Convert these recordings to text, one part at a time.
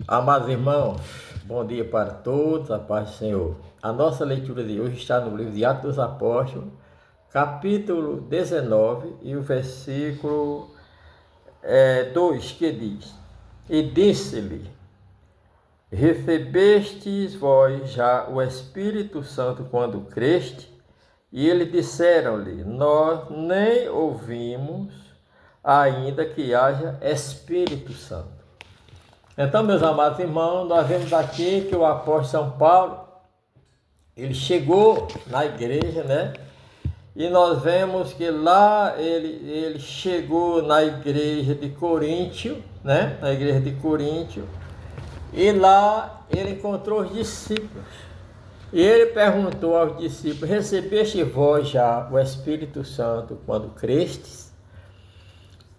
Amados irmãos, bom dia para todos, a paz do Senhor. A nossa leitura de hoje está no livro de Atos dos Apóstolos, capítulo 19 e o versículo 2, que diz: E disse-lhe: Recebestes vós já o Espírito Santo quando creste? E eles disseram-lhe: Nós nem ouvimos ainda que haja Espírito Santo. Então, meus amados irmãos, nós vemos aqui que o apóstolo São Paulo, ele chegou na igreja, né? E nós vemos que lá ele chegou na igreja de Coríntio, né? Na igreja de Coríntio. E lá ele encontrou os discípulos. E ele perguntou aos discípulos: Recebeste vós já o Espírito Santo quando crestes?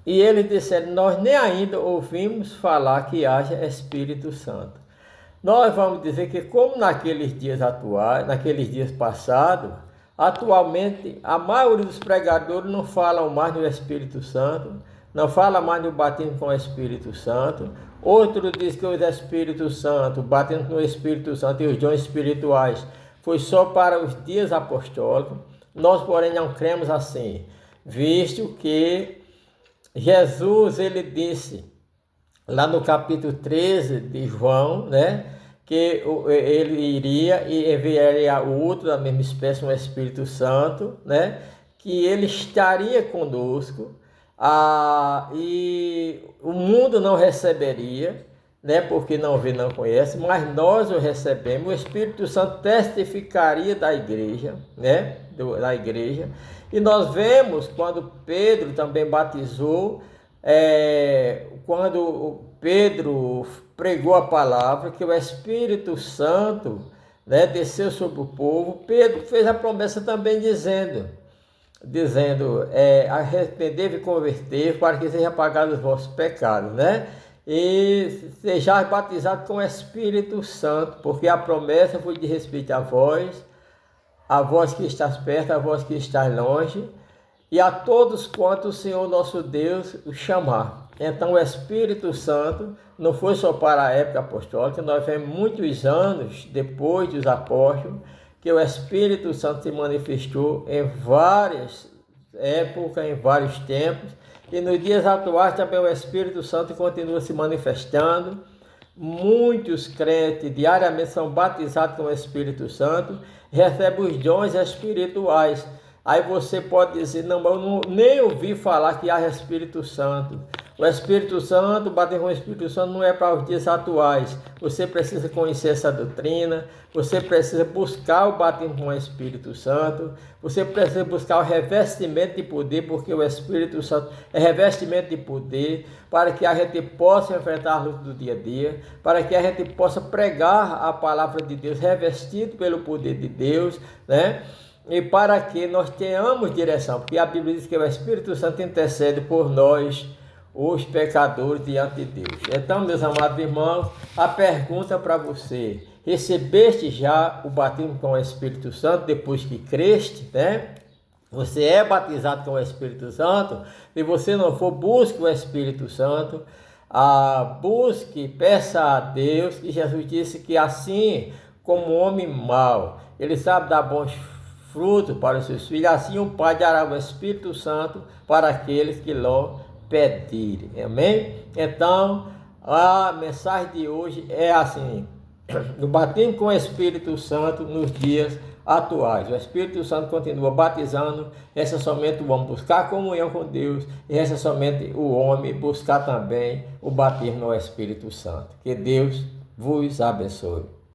E eles disseram: Nós nem ainda ouvimos falar que haja Espírito Santo. Nós vamos dizer que, como naqueles dias atuais, naqueles dias passados, atualmente a maioria dos pregadores não falam mais no Espírito Santo, não fala mais no batismo com o Espírito Santo. Outro diz que os Espíritos Santo, o batismo no Espírito Santo e os dons espirituais foi só para os dias apostólicos. Nós, porém, não cremos assim, visto que Jesus, ele disse, lá no capítulo 13 de João, né, que ele iria e enviaria o outro da mesma espécie, um Espírito Santo, né, que ele estaria conosco, e o mundo não receberia, né, porque não vê, não conhece, mas nós o recebemos. O Espírito Santo testificaria da igreja, né, da igreja. E nós vemos quando Pedro também batizou, quando Pedro pregou a palavra, que o Espírito Santo, né, desceu sobre o povo. Pedro fez a promessa também dizendo, arrepender e converter para que sejam apagados os vossos pecados, né? E sejais batizados com o Espírito Santo, porque a promessa foi de respeito a vós que estás perto, a vós que estás longe, e a todos quanto o Senhor nosso Deus o chamar. Então o Espírito Santo não foi só para a época apostólica, nós vemos muitos anos depois dos apóstolos, que o Espírito Santo se manifestou em várias épocas, em vários tempos, e nos dias atuais também o Espírito Santo continua se manifestando. Muitos crentes diariamente são batizados com o Espírito Santo, recebem os dons espirituais. Aí você pode dizer: não, eu nem ouvi falar que há Espírito Santo. O Espírito Santo, bater com o Espírito Santo não é para os dias atuais. Você precisa conhecer essa doutrina, você precisa buscar o batismo com o Espírito Santo, você precisa buscar o revestimento de poder, porque o Espírito Santo é revestimento de poder, para que a gente possa enfrentar a luta do dia a dia, para que a gente possa pregar a palavra de Deus revestido pelo poder de Deus, né? E para que nós tenhamos direção, porque a Bíblia diz que o Espírito Santo intercede por nós, os pecadores, diante de Deus. Então, meus amados irmãos, a pergunta para você: recebeste já o batismo com o Espírito Santo depois que creste, né? Você é batizado com o Espírito Santo? Se você não for, busque o Espírito Santo, busque, peça a Deus, que Jesus disse que assim como o homem mau, ele sabe dar bons frutos para os seus filhos, assim o Pai dará o Espírito Santo para aqueles que lhe pedirem. Amém? Então, a mensagem de hoje é assim: o batismo com o Espírito Santo nos dias atuais. O Espírito Santo continua batizando, resta somente o homem buscar comunhão com Deus, e resta somente o homem buscar também o batismo no Espírito Santo. Que Deus vos abençoe.